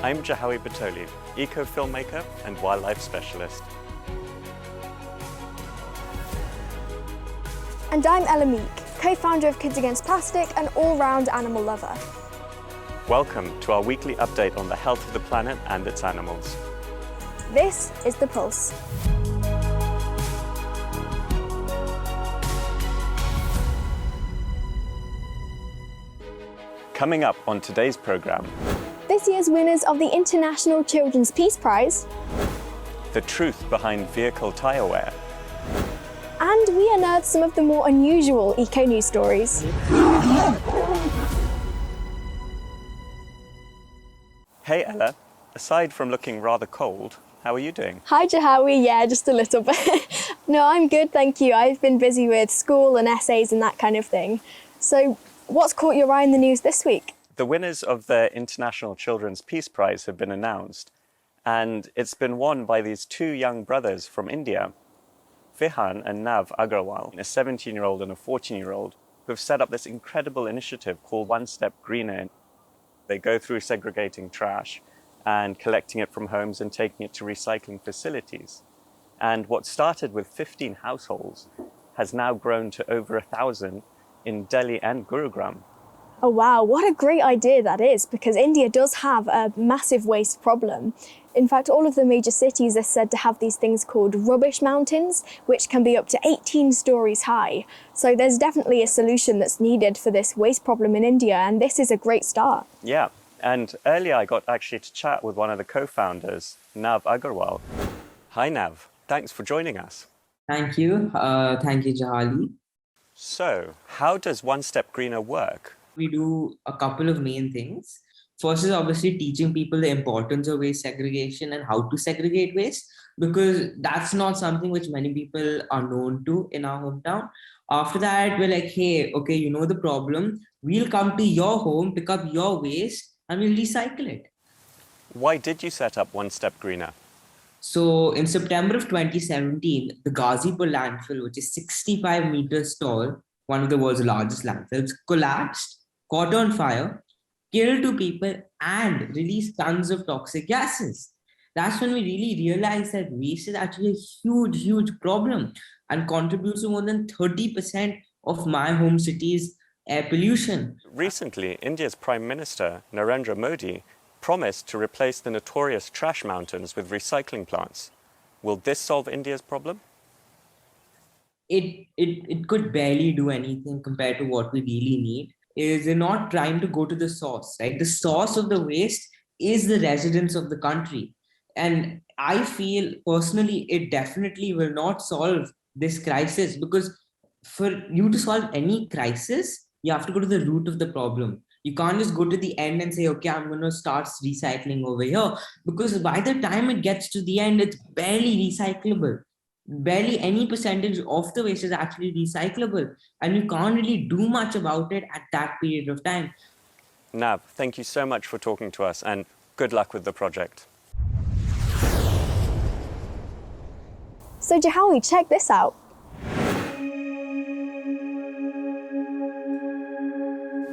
I'm Jahawi Batoli, eco-filmmaker and wildlife specialist. And I'm Ella Meek, co-founder of Kids Against Plastic and all-round animal lover. Welcome to our weekly update on the health of the planet and its animals. This is The Pulse. Coming up on today's programme, This year's winners of the International Children's Peace Prize, the truth behind vehicle tyre wear, and we unearth some of the more unusual eco-news stories. Hey Ella, aside from looking rather cold, how are you doing? Hi Jahawi, yeah, just a little bit. No, I'm good, thank you. I've been busy with school and essays and that kind of thing. So, what's caught your eye in the news this week? The winners of the International Children's Peace Prize have been announced, and it's been won by these two young brothers from India, Vihan and Nav Agarwal, a 17-year-old and a 14-year-old, who have set up this incredible initiative called One Step Greener. They go through segregating trash and collecting it from homes and taking it to recycling facilities. And what started with 15 households has now grown to over 1,000 in Delhi and Gurugram. Oh wow, what a great idea that is, because India does have a massive waste problem. In fact, all of the major cities are said to have these things called rubbish mountains, which can be up to 18 stories high. So there's definitely a solution that's needed for this waste problem in India, and this is a great start. Yeah, and earlier I got actually to chat with one of the co-founders, Nav Agarwal. Hi Nav, thanks for joining us. Thank you. Thank you, Jahali. So, how does One Step Greener work? We do a couple of main things. First is obviously teaching people the importance of waste segregation and how to segregate waste, because that's not something which many people are known to in our hometown. After that, we're like, hey, okay, you know the problem. We'll come to your home, pick up your waste, and we'll recycle it. Why did you set up One Step Greener? So in September of 2017, the Ghazipur landfill, which is 65 meters tall, one of the world's largest landfills, collapsed, caught on fire, killed 2 people, and released tons of toxic gases. That's when we really realized that waste is actually a huge, huge problem and contributes to more than 30% of my home city's air pollution. Recently, India's Prime Minister, Narendra Modi, promised to replace the notorious trash mountains with recycling plants. Will this solve India's problem? It could barely do anything compared to what we really need. Is they're not trying to go to the source, right? The source of the waste is the residents of the country. And I feel personally, it definitely will not solve this crisis, because for you to solve any crisis, you have to go to the root of the problem. You can't just go to the end and say, okay, I'm going to start recycling over here, because by the time it gets to the end, it's barely recyclable. Barely any percentage of the waste is actually recyclable, and you can't really do much about it at that period of time. Nav, thank you so much for talking to us, and good luck with the project. So Jahawi, check this out.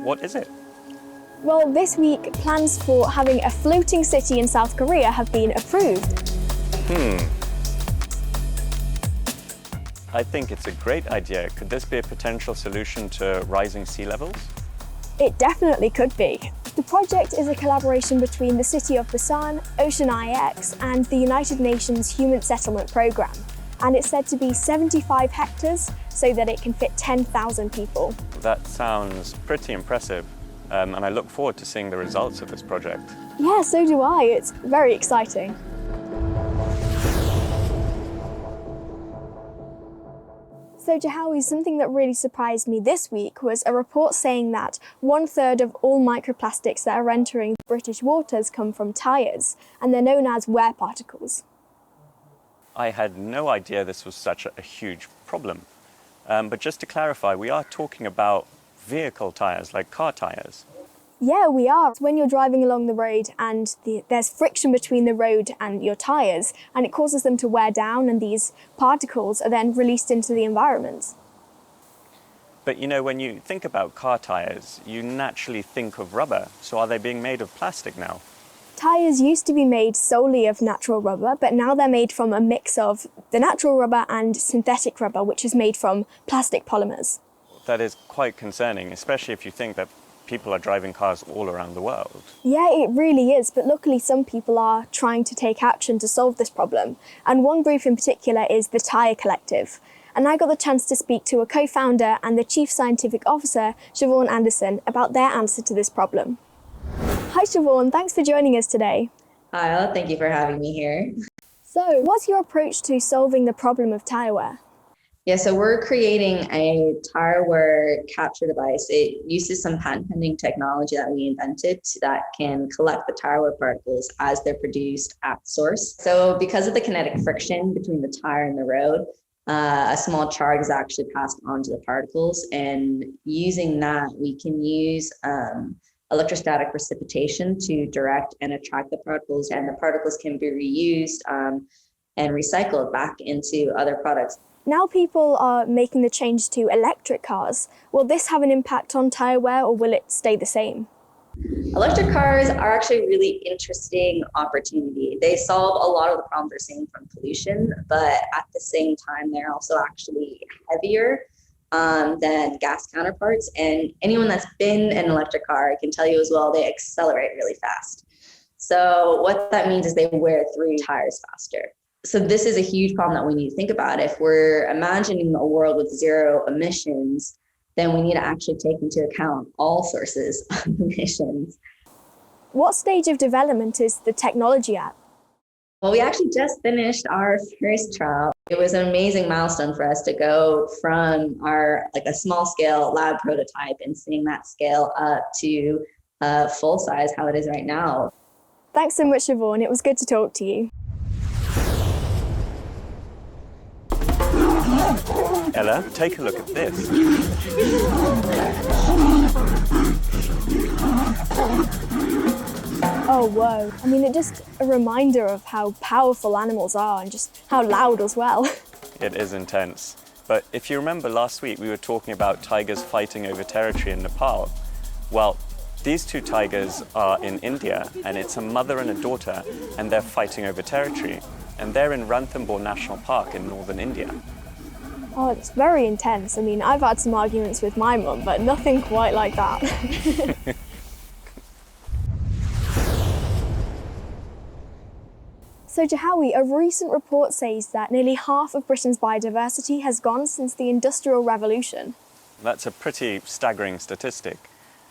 What is it? Well, this week, plans for having a floating city in South Korea have been approved. I think it's a great idea. Could this be a potential solution to rising sea levels? It definitely could be. The project is a collaboration between the City of Busan, Ocean IX, and the United Nations Human Settlement Programme. And it's said to be 75 hectares, so that it can fit 10,000 people. That sounds pretty impressive, and I look forward to seeing the results of this project. Yeah, so do I. It's very exciting. So Jahawi, something that really surprised me this week was a report saying that 1/3 of all microplastics that are entering British waters come from tyres, and they're known as wear particles. I had no idea this was such a huge problem. But just to clarify, we are talking about vehicle tyres, like car tyres. Yeah, we are. When you're driving along the road and there's friction between the road and your tyres, and it causes them to wear down, and these particles are then released into the environment. But you know, when you think about car tyres, you naturally think of rubber. So are they being made of plastic now? Tyres used to be made solely of natural rubber, but now they're made from a mix of the natural rubber and synthetic rubber, which is made from plastic polymers. That is quite concerning, especially if you think that people are driving cars all around the world. Yeah, it really is, but luckily some people are trying to take action to solve this problem. And one group in particular is the Tyre Collective. And I got the chance to speak to a co-founder and the Chief Scientific Officer, Siobhan Anderson, about their answer to this problem. Hi Siobhan, thanks for joining us today. Hi, thank you for having me here. So, what's your approach to solving the problem of tyre wear? Yeah, so we're creating a tire wear capture device. It uses some patent pending technology that we invented that can collect the tire wear particles as they're produced at source. So because of the kinetic friction between the tire and the road, a small charge is actually passed on to the particles. And using that, we can use electrostatic precipitation to direct and attract the particles, and the particles can be reused and recycled back into other products. Now people are making the change to electric cars. Will this have an impact on tyre wear or will it stay the same? Electric cars are actually a really interesting opportunity. They solve a lot of the problems we're seeing from pollution, but at the same time, they're also actually heavier than gas counterparts. And anyone that's been in an electric car can tell you as well, they accelerate really fast. So what that means is they wear through tires faster. So this is a huge problem that we need to think about. If we're imagining a world with zero emissions, then we need to actually take into account all sources of emissions. What stage of development is the technology at? Well, we actually just finished our first trial. It was an amazing milestone for us to go from our a small scale lab prototype and seeing that scale up to full size, how it is right now. Thanks so much, Siobhan. It was good to talk to you. Ella, take a look at this. Oh, whoa. I mean, it's just a reminder of how powerful animals are and just how loud as well. It is intense. But if you remember last week, we were talking about tigers fighting over territory in Nepal. Well, these two tigers are in India, and it's a mother and a daughter, and they're fighting over territory. And they're in Ranthambore National Park in northern India. Oh, it's very intense. I mean, I've had some arguments with my mum, but nothing quite like that. So, Jahawi, a recent report says that nearly half of Britain's biodiversity has gone since the Industrial Revolution. That's a pretty staggering statistic.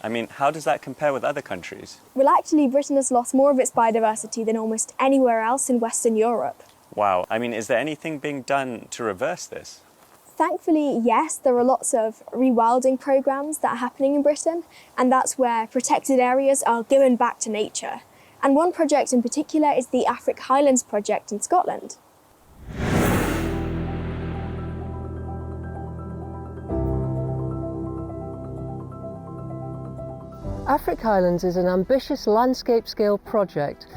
I mean, how does that compare with other countries? Well, actually, Britain has lost more of its biodiversity than almost anywhere else in Western Europe. Wow. I mean, is there anything being done to reverse this? Thankfully, yes, there are lots of rewilding programmes that are happening in Britain, and that's where protected areas are given back to nature. And one project in particular is the Afric Highlands project in Scotland. Afric Highlands is an ambitious landscape-scale project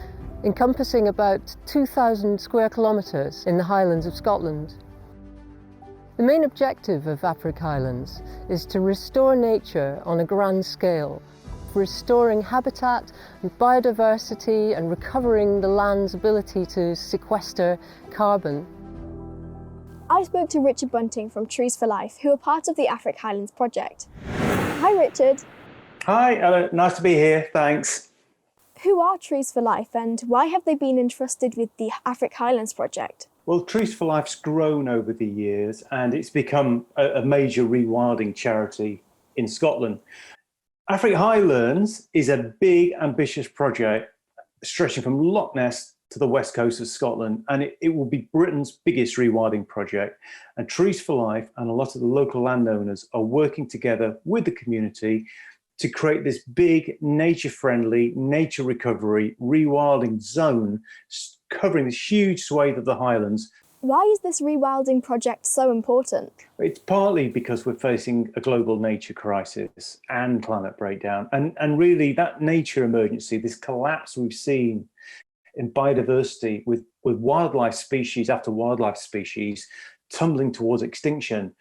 encompassing about 2,000 square kilometres in the Highlands of Scotland. The main objective of Afric Highlands is to restore nature on a grand scale, restoring habitat and biodiversity and recovering the land's ability to sequester carbon. I spoke to Richard Bunting from Trees for Life, who are part of the Afric Highlands project. Hi, Richard. Hi, Ella. Nice to be here. Thanks. Who are Trees for Life and why have they been entrusted with the Afric Highlands project? Well, Trees for Life's grown over the years and it's become a major rewilding charity in Scotland. Afric Highlands is a big, ambitious project stretching from Loch Ness to the west coast of Scotland, and it will be Britain's biggest rewilding project. And Trees for Life and a lot of the local landowners are working together with the community to create this big, nature-friendly, nature recovery, rewilding zone covering this huge swathe of the Highlands. Why is this rewilding project so important? It's partly because we're facing a global nature crisis and climate breakdown. And really that nature emergency, this collapse we've seen in biodiversity with wildlife species after wildlife species tumbling towards extinction,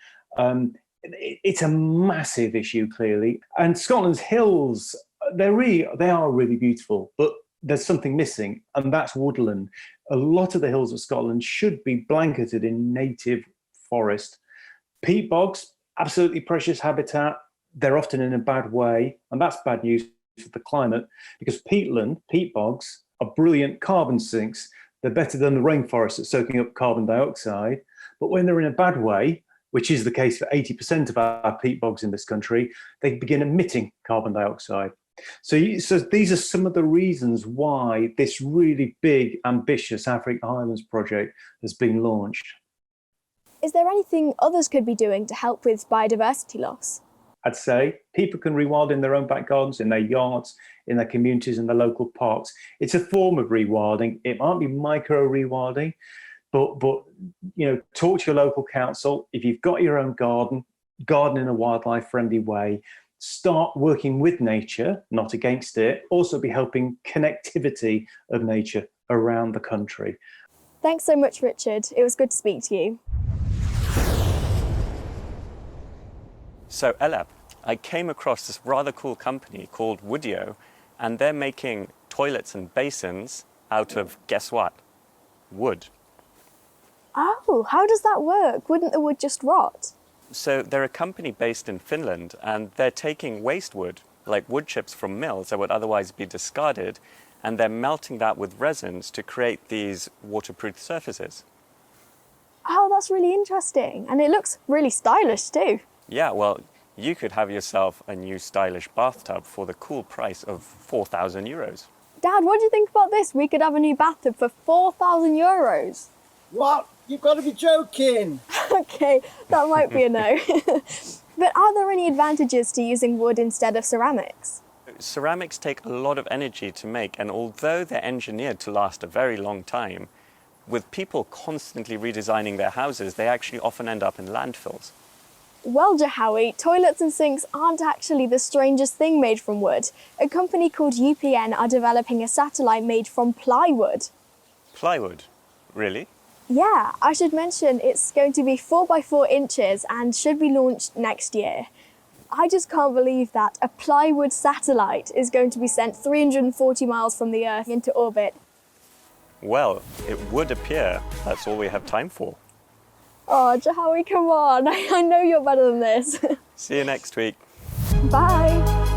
it's a massive issue, clearly. And Scotland's hills, they are really beautiful, but there's something missing, and that's woodland. A lot of the hills of Scotland should be blanketed in native forest. Peat bogs, absolutely precious habitat. They're often in a bad way, and that's bad news for the climate, because peatland, peat bogs, are brilliant carbon sinks. They're better than the rainforest at soaking up carbon dioxide. But when they're in a bad way, which is the case for 80% of our peat bogs in this country, they begin emitting carbon dioxide. So these are some of the reasons why this really big, ambitious African Highlands project has been launched. Is there anything others could be doing to help with biodiversity loss? I'd say people can rewild in their own back gardens, in their yards, in their communities, in their local parks. It's a form of rewilding. It might be micro rewilding, but talk to your local council. If you've got your own garden in a wildlife friendly way. Start working with nature, not against it. Also be helping connectivity of nature around the country. Thanks so much, Richard. It was good to speak to you. So Ella, I came across this rather cool company called Woodio, and they're making toilets and basins out of, guess what? Wood. Oh, how does that work? Wouldn't the wood just rot? So they're a company based in Finland, and they're taking waste wood, like wood chips from mills that would otherwise be discarded, and they're melting that with resins to create these waterproof surfaces. Oh, that's really interesting. And it looks really stylish too. Yeah, well, you could have yourself a new stylish bathtub for the cool price of 4,000 euros. Dad, what do you think about this? We could have a new bathtub for 4,000 euros. What? You've got to be joking. Okay, that might be a no. But are there any advantages to using wood instead of ceramics? Ceramics take a lot of energy to make, and although they're engineered to last a very long time, with people constantly redesigning their houses, they actually often end up in landfills. Well, Jahowie, toilets and sinks aren't actually the strangest thing made from wood. A company called UPN are developing a satellite made from plywood. Plywood? Really? Yeah, I should mention it's going to be 4 by 4 inches and should be launched next year. I just can't believe that a plywood satellite is going to be sent 340 miles from the Earth into orbit. Well, it would appear that's all we have time for. Oh, Jahowie, come on. I know you're better than this. See you next week. Bye.